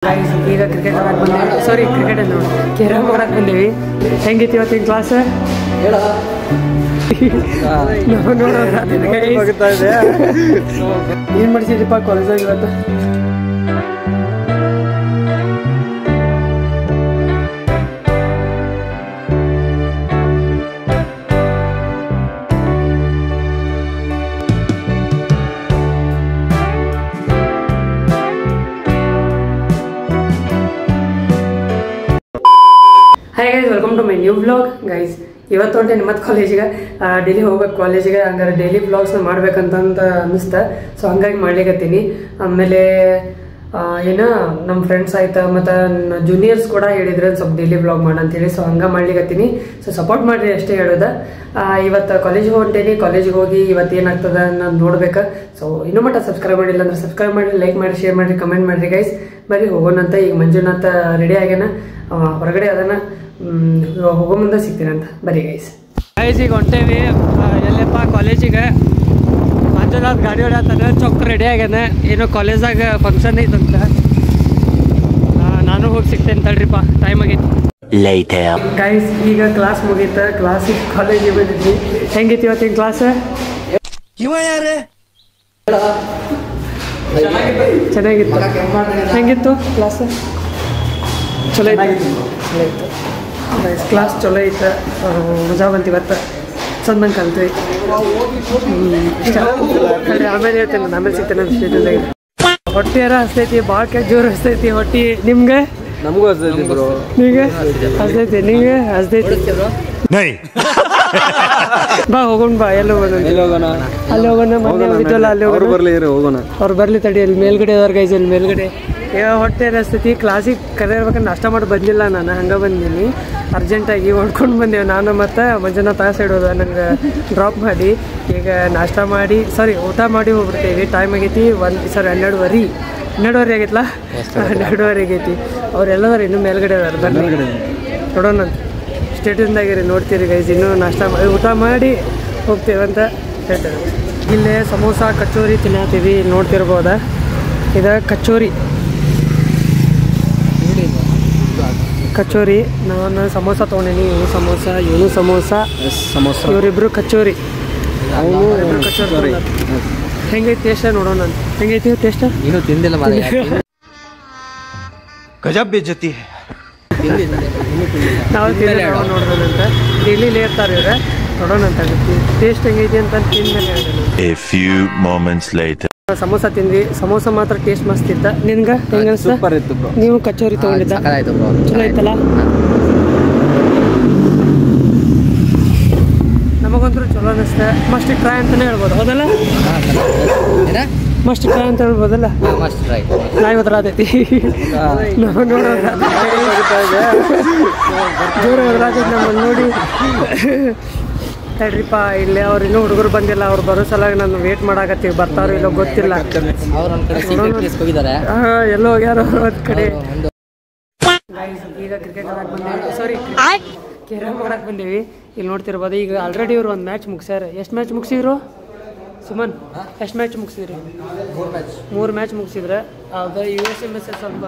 Guys ಈಗ cricket ಆಡಕ್ಕೆ ಬಂದೇವಿ. ಸಾರಿ cricket ಅಂತ ನೋಡಿ ಕೇರಮ್ ಆಡಕ್ಕೆ ಬಂದೇವಿ. ಹೆಂಗಿತ್ತು ಇವತ್ತಿನ ಕ್ಲಾಸ್? ಏನು ಮಾಡಿಸಿದ್ರಿಪ್ಪ ಕಾಲೇಜಾಗ ಇವತ್ತು? Hi guys, welcome to my new vlog. Guys ಇವತ್ತು ಹೊಂಟೇನಿ ಮತ್ತೆ ಕಾಲೇಜಿಗೆ. ಡೈಲಿ ಹೋಗ್ಬೇಕು ಕಾಲೇಜಿಗೆ, ಹಂಗಾರೆ ಡೈಲಿ ವ್ಲಾಗ್ಸ್ನ ಮಾಡ್ಬೇಕಂತ ಅನ್ನಿಸ್ತಾ, ಸೊ ಹಂಗಾಗಿ ಮಾಡ್ಲಿಕತ್ತೀನಿ. ಆಮೇಲೆ ಏನೋ ನಮ್ಮ ಫ್ರೆಂಡ್ಸ್ ಆಯ್ತಾ ಮತ್ತು ಜೂನಿಯರ್ಸ್ ಕೂಡ ಹೇಳಿದ್ರೆ ಸ್ವಲ್ಪ ಡೈಲಿ ವ್ಲಾಗ್ ಮಾಡಂತೇಳಿ, ಸೊ ಹಂಗೆ ಮಾಡ್ಲಿಕತ್ತೀನಿ. ಸೊ ಸಪೋರ್ಟ್ ಮಾಡಿರಿ ಅಷ್ಟೇ ಹೇಳೋದ. ಇವತ್ತು ಕಾಲೇಜಿಗೆ ಹೊಂಟೇನಿ. ಕಾಲೇಜಿಗೆ ಹೋಗಿ ಇವತ್ತು ಏನಾಗ್ತದೆ ನಾನು ನೋಡ್ಬೇಕು. ಸೊ ಇನ್ನೂ ಮಟ್ಟ ಸಬ್ಸ್ಕ್ರೈಬ್ ಮಾಡಿಲ್ಲ ಅಂದ್ರೆ ಸಬ್ಸ್ಕ್ರೈಬ್ ಮಾಡಿ, ಲೈಕ್ ಮಾಡಿ, ಶೇರ್ ಮಾಡಿ, ಕಮೆಂಟ್ ಮಾಡಿರಿ ಗೈಸ್. ಬರೀ ಹೋಗೋಣಂತ. ಈಗ ಮಂಜುನಾಥ ರೆಡಿ ಆಗ್ಯಾನ, ಹೊರಗಡೆ ಅದನ್ನ ಹೋಗೋ ಮುಂದೆ ಸಿಗ್ತೀನಂತ. ಬರೀ ಗೈಸ್ ಈಗ ಹೊಂಟೇವಿ. ಎಲ್ಲಪ್ಪ ಕಾಲೇಜಿಗೆ ಮಂಜುನಾಥ್ ಗಾಡಿ ಹೊಡ್ಯಾತಾನೆ, ಚೊಕ್ಕ ರೆಡಿ ಆಗ್ಯಾನ. ಏನೋ ಕಾಲೇಜಾಗ ಫಂಕ್ಷನ್ ಐತಂತ. ನಾನು ಹೋಗಿ ಸಿಗ್ತೇನೆ ತಡ್ರಿಪ್ಪ, ಟೈಮ್ ಆಗೈತಿ. ಗೈಸ್ ಈಗ ಕ್ಲಾಸ್ ಮುಗೀತ. ಕ್ಲಾಸಿಗೆ ಕಾಲೇಜಿಗೆ ಬಂದಿದ್ವಿ. ಹೆಂಗಿತ್ತು ಇವತ್ತಿನ ಕ್ಲಾಸ್? ಚೆನ್ನಾಗಿತ್ತು. ಹೆಂಗಿತ್ತು ಕ್ಲಾಸ್? ಚಲೋ ಇತ್ತು. ಚಲೋ ಇತ್ತು ಕ್ಲಾಸ್, ಚಲೋ ಇತ್ತು. ಮಜಾ ಬಂತು ಇವತ್ತು. ಚಂದಂಗೆ ಕಲ್ತ್ವಿ. ಆಮೇಲೆ ಹೇಳ್ತೇನೆ, ಆಮೇಲೆ ಸಿಗ್ತೇನೆ. ಹೊಟ್ಟೆ ಯಾರ ಹಸ್ತೈತಿ, ಭಾಳ ಕೆಟ್ಟ ಜೋರು ಹಸ್ತೈತಿ ಹೊಟ್ಟೆ. ನಿಮ್ಗೆ? ನಮಗೂ ಹಸ್ತೈತಿ ಬ್ರೋ. ನಿಮಗೆ ಹಸ್ತೈತಿ? ನಿಮಗೆ ಹಸ್ತೈತಿ? ಬಾ ಹೋಗೋಣ, ಬಾ. ಎಲ್ಲಿ ಹೋಗೋಣ? ಅಲ್ಲಿ ಹೋಗೋಣ. ಮೊನ್ನೆ ಹೋಗಿದ್ವಲ್ಲ, ಅಲ್ಲಿ ಹೋಗೋಣ. ಅವ್ರು ಬರ್ಲಿ ತಡಿ. ಅಲ್ಲಿ ಮೇಲ್ಗಡೆ ಅದಾರ ಗೈಸ್, ಅಲ್ಲಿ ಮೇಲ್ಗಡೆ. ಹೊಟ್ಟೆ ಹಸ್ತೈತಿ. ಕ್ಲಾಸಿಗೆ ಕರೆಯರ್ಬೇಕಂದ್ರೆ ನಾಷ್ಟ ಮಾಡಿ ಬಂದಿಲ್ಲ ನಾನು, ಹಂಗೆ ಬಂದೀನಿ. ಅರ್ಜೆಂಟಾಗಿ ಹೊಡ್ಕೊಂಡು ಬಂದೇವು ನಾನು ಮತ್ತು ಮಂಜುನಾಥ ಸೈಡ್ ಹೋದ. ನಂಗೆ ಡ್ರಾಪ್ ಮಾಡಿ ಈಗ ನಾಷ್ಟ ಮಾಡಿ, ಸಾರಿ ಊಟ ಮಾಡಿ ಹೋಗ್ಬಿಡ್ತೇವೆ. ಟೈಮ್ ಆಗೈತಿ 12:30 ಆಗೈತಲ್ಲ. 12:30 ಆಗೈತಿ. ಅವರೆಲ್ಲದಾರ ಇನ್ನೂ ಮೇಲ್ಗಡೆ ಅದಾರ. ಬನ್ನಿ ನೋಡೋಣ. ಸ್ಟೇಟಸ್ದಾಗಿರಿ, ನೋಡ್ತೀರಿ ಗೈಸ್. ಇನ್ನೂ ನಾಷ್ಟ ಮಾಡಿ ಊಟ ಮಾಡಿ ಹೋಗ್ತೇವೆ ಅಂತ ಹೇಳ್ತೇವೆ. ಇಲ್ಲೇ ಸಮೋಸ ಕಚೋರಿ ತಿನ್ನತ್ತೀವಿ, ನೋಡ್ತಿರ್ಬೋದ. ಇದು ಕಚೋರಿ. ನಾನು ಸಮೋಸ ತೊಗೊಂಡೀನಿ. ಇವನು ಸಮೋಸ. ಇವರಿಬ್ರು ಕಚೋರಿ. ಕಚೋರಿ ಹೆಂಗೈತಿ ಟೇಸ್ಟ್ ನೋಡೋಣ. ಹೆಂಗೈತಿ ಟೇಸ್ಟ್? ನೀನು ತಿಂದಿಲ್ಲ. ಗಜಬ್ ಬೇಜತಿ. ನಾವು ತಿಂದಿಲ್ಲ, ನೋಡೋಣಂತ. ಡೈಲಿ ಇರ್ತಾರೆ ಇವ್ರೆ, ನೋಡೋಣಂತ ಟೇಸ್ಟ್ ಹೆಂಗೈತಿ ಅಂತ ತಿಂದ್ಮೇಲೆ. ಸಮೋಸ ತಿಂದ್ವಿ. ಸಮೋಸ ಮಾತ್ರ ಟೇಸ್ಟ್ ಮಸ್ತ್ ಇತ್ತ. ನಿನ್ಗೆ ಹೆಂಗ? ಸೂಪರ್ ಇತ್ತು ಬ್ರೋ. ನೀವು ಕಚೋರಿ ತಗೊಂಡಿದ್ದ? ಚಲೋ ಐತಲ್ಲ. ನಮಗಂತೂ ಚಲೋ ಅನಿಸ್ತೆ. ಮಸ್ಟ್ ಟ್ರೈ ಅಂತಾನೆ ಹೇಳ್ಬೋದು, ಹೌದಲ್ಲ? ಮಸ್ಟ್ ಟ್ರೈ ಅಂತ ಹೇಳ್ಬೋದಲ್ಲ. ನಾ ಇವತ್ತು ರಾತೈತಿ ನಾವು ನೋಡೋಣ. ಜೋರ ರಾತೈತಿ ನಮ್ಮನ್ನು ನೋಡಿ. ತಡ್ರಿಪ್ಪ, ಇಲ್ಲಿ ಅವ್ರು ಇನ್ನೂ ಹುಡುಗರು ಬಂದಿಲ್ಲ. ಅವ್ರು ಬರೋ ಸಲಾಗಿ ನಾನು ವೇಟ್ ಮಾಡಾಕತ್ತೀವಿ. ಬರ್ತಾರೋ ಇಲ್ಲೋ ಗೊತ್ತಿಲ್ಲ. ಎಲ್ಲೋ ಹೋಗ್ಯಾರೋ ಒಂದು ಕಡೆ. ಈಗ ಕ್ರಿಕೆಟ್ ಆಡಕ್ಕೆ ಬಂದೇವಿ. ಸಾರಿ ಕೇರಮ್ ಆಡಕ್ಕೆ ಬಂದೇವಿ. ಇಲ್ಲಿ ನೋಡ್ತಿರ್ಬೋದು. ಈಗ ಆಲ್ರೆಡಿ ಇವ್ರು ಒಂದು ಮ್ಯಾಚ್ ಮುಗಿಸ್ಯಾರ. ಎಷ್ಟು ಮ್ಯಾಚ್ ಮುಗಿಸಿದ್ರು ಸುಮನ್? ಎಷ್ಟು ಮ್ಯಾಚ್ ಮುಗಿಸಿದ್ರಿ? 3 ಮ್ಯಾಚ್ ಮುಗಿಸಿದ್ರೆ. ಅದು USMS ಸ್ವಲ್ಪ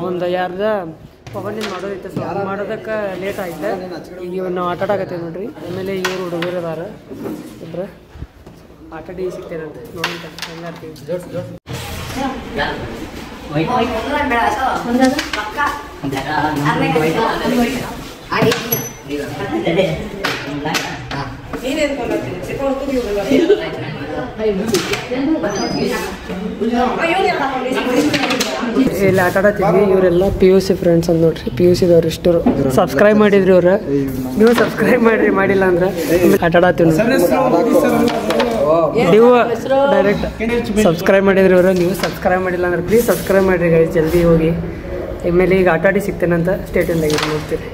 ಒಂದು ಯಾರ್ದ ಪವನಿಂದ ಮಾಡೋದೈತೆ. ಸೊ ಅದು ಮಾಡೋದಕ್ಕೆ ಲೇಟ್ ಆಯ್ತು. ಈಗ ಇವ್ರು ನಾವು ಆಟ ಆಡಕತ್ತೀವಿ ನೋಡ್ರಿ. ಆಮೇಲೆ ಇವರು ಹುಡುಗರು ಅದಾರ ಇಬ್ಬರು. ಆಟ ಆಡಿ ಸಿಗ್ತೇನಂತ ನೋಡಂತ ಹೆಂಗಾರ್ತೀವಿ. ಇಲ್ಲಿ ಆಟ ಆಡತ್ತಿದ್ವಿ. ಇವರೆಲ್ಲ PUC ಫ್ರೆಂಡ್ಸ್ ಅಂತ ನೋಡ್ರಿ. PUCದವ್ರು ಇಷ್ಟರು ಸಬ್ಸ್ಕ್ರೈಬ್ ಮಾಡಿದ್ರಿ. ಇವ್ರು ನೀವು ಸಬ್ಸ್ಕ್ರೈಬ್ ಮಾಡಿರಿ, ಮಾಡಿಲ್ಲ ಅಂದ್ರೆ ಆಟ ಆಡತ್ತೀವಿ. ನೀವು ಡೈರೆಕ್ಟ್ ಸಬ್ಸ್ಕ್ರೈಬ್ ಮಾಡಿದ್ರಿ. ಇವರು ನೀವು ಸಬ್ಸ್ಕ್ರೈಬ್ ಮಾಡಿಲ್ಲ ಅಂದ್ರೆ ಪ್ಲೀಸ್ ಸಬ್ಸ್ಕ್ರೈಬ್ ಮಾಡಿರಿ ಗೈಸ್, ಜಲ್ದಿ ಹೋಗಿ. ಆಮೇಲೆ ಈಗ ಆಟ ಆಡಿ ಸಿಗ್ತೇನಂತ ಸ್ಟೇಟಿಂದಾಗಿರಿ, ನೋಡ್ತೀರಿ.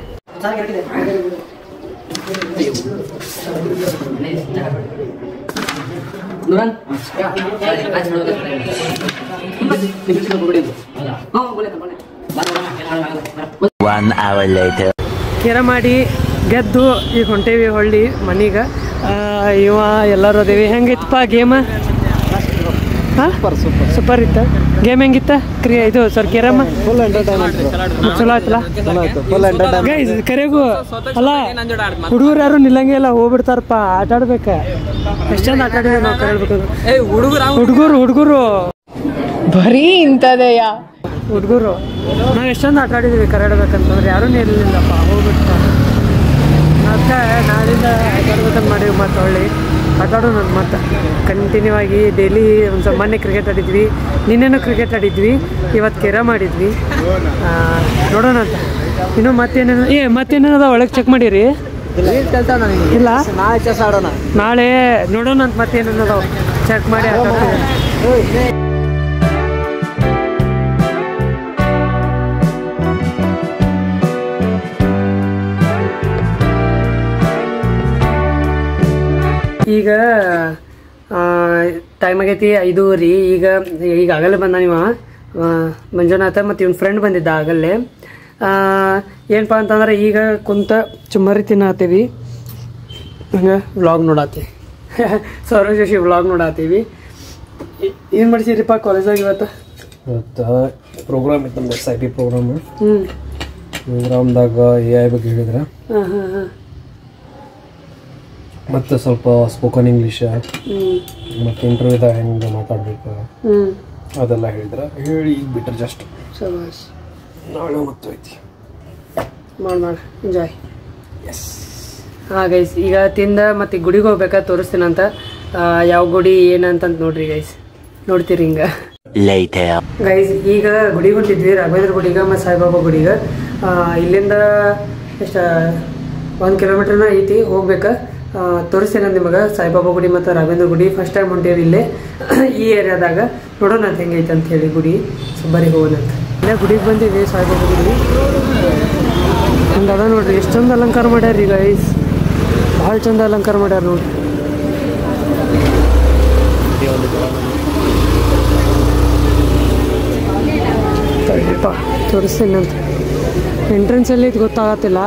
ಕೇರ ಮಾಡಿ ಗೆದ್ದು ಈಗ ಹೊಂಟೇವಿ ಹೊಳ್ಳಿ ಮನೀಗ. ಇವ ಎಲ್ಲರೂ ಅದೇವಿ. ಹೆಂಗೈತಪ್ಪ ಗೇಮ? ಸೂಪರ್ ಇತ್ತ. ಗೇಮ್ ಹೆಂಗಿತ್ತ? ಇದು ಸರ್ ಕೇರಮ್ಮ ಫುಲ್ ಎಂಟರ್ಟೈನ್ಮೆಂಟ್ ಚಲೋ ಆಯ್ತಲ್ಲ ಫುಲ್ ಎಂಟರ್ಟೈನ್ಮೆಂಟ್. ಗೈಸ್ ಕರೆಗೂ ಅಲ್ಲ ಹುಡುಗರು ಯಾರು ನಿಲ್ಲಂಗೆ ಇಲ್ಲ, ಹೋಗ್ಬಿಡ್ತಾರಪ್ಪ. ಆಟ ಆಡ್ಬೇಕ. ಎಷ್ಟು ಚಂದ ಆಟ ಆಡಿದ್ರೆ ನಾವು ಕರೆಯಬೇಕು. ಹುಡುಗರು ಬರೀ ಇಂಥದೆಯಾ ಹುಡುಗರು ನಾವು ಎಷ್ಟು ಚಂದ ಆಟ ಆಡಿದ್ವಿ ಕರೆ ಆಡ್ಬೇಕಂತಂದ್ರೆ ಯಾರೂ ಇರಲಿಲ್ಲಪ್ಪ, ಹೋಗ್ಬಿಡ್ತಾರೆ. ಅದಕ್ಕೆ ನಾಳಿಂದ ಆಟ ಆಡ್ಬೇಕಂತ ಮಾಡೀವಿ. ಮತ್ತು ಹೊಳ್ಳಿ ಆಟ ಆಡೋಣ ಮತ್ತು ಕಂಟಿನ್ಯೂ ಆಗಿ ಡೈಲಿ ಒಂದು ಸ್ವಲ್ಪ ಮೊನ್ನೆ ಕ್ರಿಕೆಟ್ ಆಡಿದ್ವಿ, ನಿನ್ನೆನೂ ಕ್ರಿಕೆಟ್ ಆಡಿದ್ವಿ, ಇವತ್ತು ಕೆರ ಮಾಡಿದ್ವಿ. ನೋಡೋಣ ಅಂತ. ಇನ್ನೂ ಮತ್ತೇನೇನದ ಒಳಗೆ ಚೆಕ್ ಮಾಡಿರಿ? ಇಲ್ಲ ನಾಳೆ ನೋಡೋಣ ಅಂತ. ಮತ್ತೇನೇನದ ಚೆಕ್ ಮಾಡಿ ಆಟ ಆಡ್ತೀವಿ. ಈಗ ಟೈಮ್ ಆಗೈತಿ 5:30. ಈಗ ಆಗಲೇ ಬಂದ ನೀವು ಮಂಜುನಾಥ ಮತ್ತು ಇವ್ನ ಫ್ರೆಂಡ್ ಬಂದಿದ್ದ ಆಗಲ್ಲೇ. ಏನಪ್ಪ ಅಂತಂದ್ರೆ ಈಗ ಕುಂತ ಚುಮ್ಮರಿ ತಿನ್ನತ್ತೀವಿ, ಹಂಗೆ ವ್ಲಾಗ್ ನೋಡತ್ತೀವಿ. ಸೌರವ್ ಜೋಶಿ ವ್ಲಾಗ್ ನೋಡತ್ತೀವಿ. ಏನು ಮಾಡ್ಸಿರಿಪ್ಪ ಕಾಲೇಜಾಗ ಇವತ್ತು? ಪ್ರೋಗ್ರಾಮ್ ಇತ್ತು ನಮ್ದು, SIP ಪ್ರೋಗ್ರಾಮ್. ಪ್ರೋಗ್ರಾಮ್ದಾಗ AI ಬಗ್ಗೆ ಹೇಳಿದ್ರೆ, ಮತ್ತು ಸ್ವಲ್ಪ ಸ್ಪೋಕನ್ ಇಂಗ್ಲೀಷ್ ಮತ್ತು ಇಂಟರ್ವ್ಯೂದಾಗ ಹೆಂಗೆ ಮಾತಾಡಬೇಕು ಅದೆಲ್ಲ ಹೇಳಿದ್ರೆ. ಹೇಳಿ ಈಗ ಬಿಟ್ಟರೆ ಜಸ್ಟ್ ನಾಳೆ ಮತ್ತು ಐತಿ ಮಾಡಿ ಎಂಜಾಯ್. ಹಾಂ ಗೈಸ್, ಈಗ ತಿಂದ ಮತ್ತು ಗುಡಿಗೆ ಹೋಗ್ಬೇಕಾ ತೋರಿಸ್ತೀನಂತ. ಯಾವ ಗುಡಿ ಏನಂತ ನೋಡ್ರಿ ಗೈಸ್, ನೋಡ್ತೀರಿ ಹಿಂಗೆ ಗೈಸ್. ಈಗ ಗುಡಿಗೆ ಹೊಂಟಿದ್ವಿ, ರಾಘವೇಂದ್ರ ಗುಡಿಗೆ ಮತ್ತು ಸಾಯಿಬಾಬಾ ಗುಡಿಗೆ. ಇಲ್ಲಿಂದ ಎಷ್ಟು 1 ಕಿಲೋಮೀಟರ್ನ ಐತಿ, ಹೋಗ್ಬೇಕಾ. ತೋರಿಸ್ತೇನೆ ನಿಮಗೆ ಸಾಯಿಬಾಬಾ ಗುಡಿ ಮತ್ತು ರಾಘವೇಂದ್ರ ಗುಡಿ. ಫಸ್ಟ್ ಟೈಮ್ ಹೊಂಟೇವಿ ಇಲ್ಲೇ ಈ ಏರಿಯಾದಾಗ. ನೋಡೋಣ ಅಂತ ಹೆಂಗೈತೆ ಅಂತ ಹೇಳಿ ಗುಡಿ. ಸುಬ್ಬರಿಗೆ ಹೋಗೋಣ ಅಂತ. ಇಲ್ಲೇ ಗುಡಿಗೆ ಬಂದೀವಿ, ಸಾಯಿಬಾಬಾ ಗುಡಿ. ಹಂಗೆ ಅದ ನೋಡ್ರಿ, ಎಷ್ಟು ಚಂದ ಅಲಂಕಾರ ಮಾಡ್ಯಾರ ಈಗ ಗೈಸ್, ಭಾಳ ಚಂದ ಅಲಂಕಾರ ಮಾಡ್ಯಾರ ನೋಡ್ರಿ. ತೋರಿಸ್ತೇನೆ ಅಂತ. ಎಂಟ್ರೆನ್ಸಲ್ಲಿ ಇದು ಗೊತ್ತಾಗತ್ತಿಲ್ಲ.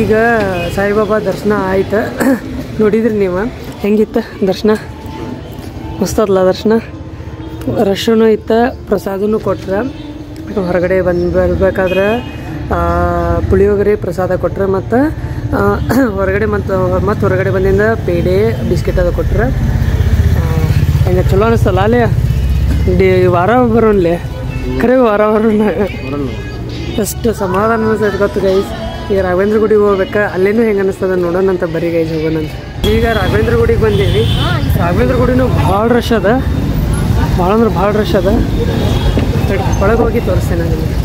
ಈಗ ಸಾಯಿಬಾಬಾ ದರ್ಶನ ಆಯ್ತು. ನೋಡಿದ್ರಿ ನೀವು ಹೆಂಗಿತ್ತು ದರ್ಶನ? ಮಸ್ತಲ್ಲ ದರ್ಶನ. ರಶ್ನೂ ಇತ್ತು, ಪ್ರಸಾದನೂ ಕೊಟ್ರೆ. ಹೊರಗಡೆ ಬರಬೇಕಾದ್ರೆ ಪುಳಿಯೋಗರೆ ಪ್ರಸಾದ ಕೊಟ್ರೆ, ಮತ್ತು ಹೊರಗಡೆ ಮತ್ತು ಹೊರಗಡೆ ಬಂದಿಂದ ಪೇಡೆ ಬಿಸ್ಕೆಟ್ ಅದು ಕೊಟ್ರೆ. ಹಂಗೆ ಚಲೋ ಅನಿಸ್ತಲ್ಲ ಅಲ್ಲೇ. ವಾರ ಬರೋನ್ಲೆ ಖರೆ ವಾರ ಅಷ್ಟು ಸಮಾಧಾನ ಅನಿಸ್ತೈತೆ ಗೊತ್ತು ಗೈಸ್. ಈಗ ರಾಘವೇಂದ್ರ ಗುಡಿಗೆ ಹೋಗ್ಬೇಕಾ, ಅಲ್ಲೇನೂ ಹೆಂಗೆ ಅನ್ನಿಸ್ತದ ನೋಡೋಣ ಅಂತ. ಬರೀ ಗೈಸ್ ಹೋಗೋಣಂತ. ಈಗ ರಾಘವೇಂದ್ರ ಗುಡಿಗೆ ಬಂದೀವಿ. ರಾಘವೇಂದ್ರ ಗುಡಿನೂ ಭಾಳ ರಶ್ ಅದ, ಭಾಳ ಅಂದ್ರೆ ಭಾಳ ರಶ್ ಅದ. ಒಳಗೆ ಹೋಗಿ ತೋರಿಸ್ತೇನೆ ನಿಮಗೆ.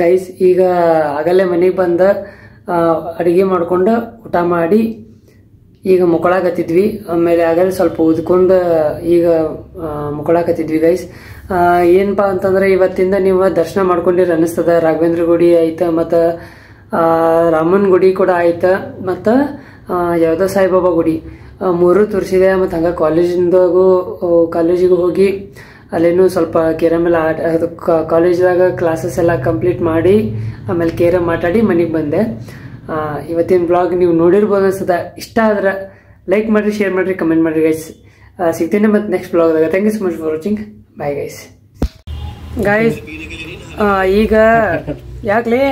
ಗೈಸ್ ಈಗ ಆಗಲೇ ಮನೆಗೆ ಬಂದ ಅಡುಗೆ ಮಾಡ್ಕೊಂಡು ಊಟ ಮಾಡಿ ಈಗ ಮುಕ್ಕೊಳಕತ್ತಿದ್ವಿ. ಆಮೇಲೆ ಆಗಲೇ ಸ್ವಲ್ಪ ಓದ್ಕೊಂಡು ಈಗ ಮುಕ್ಕೊಳಕತ್ತಿದ್ವಿ ಗೈಸ್. ಏನಪ್ಪಾ ಅಂತಂದ್ರೆ ಇವತ್ತಿಂದ ನೀವು ದರ್ಶನ ಮಾಡ್ಕೊಂಡಿರ ಅನ್ನಿಸ್ತದ. ರಾಘವೇಂದ್ರ ಗುಡಿ ಆಯ್ತ, ಮತ್ತು ರಾಮನ್ ಗುಡಿ ಕೂಡ ಆಯ್ತ, ಮತ್ತು ಯಾವುದೋ ಸಾಯಿಬಾಬಾ ಗುಡಿ ಮೂರು ತೋರಿಸಿದೆ. ಮತ್ತು ಹಂಗೆ ಕಾಲೇಜಿಗೆ ಹೋಗಿ ಅಲ್ಲೇನು ಸ್ವಲ್ಪ ಕೇರಮ್ ಎಲ್ಲ ಅದು ಕಾಲೇಜ್ದಾಗ ಕ್ಲಾಸಸ್ ಎಲ್ಲ ಕಂಪ್ಲೀಟ್ ಮಾಡಿ ಆಮೇಲೆ ಕೇರಮ್ ಆಟಾಡಿ ಮನೆಗೆ ಬಂದೆ. ಇವತ್ತಿನ ಬ್ಲಾಗ್ ನೀವು ನೋಡಿರ್ಬೋದು ಅನ್ಸುತ್ತೆ. ಇಷ್ಟ ಆದ್ರೆ ಲೈಕ್ ಮಾಡಿರಿ, ಶೇರ್ ಮಾಡಿರಿ, ಕಮೆಂಟ್ ಮಾಡಿರಿ ಗೈಸ್. ಸಿಗ್ತೀನಿ ಮತ್ತು ನೆಕ್ಸ್ಟ್ ಬ್ಲಾಗ್ದಾಗ. Thank you so much for watching. Bye guys. Guys ಈಗ ಯಾಕ್ಲೇ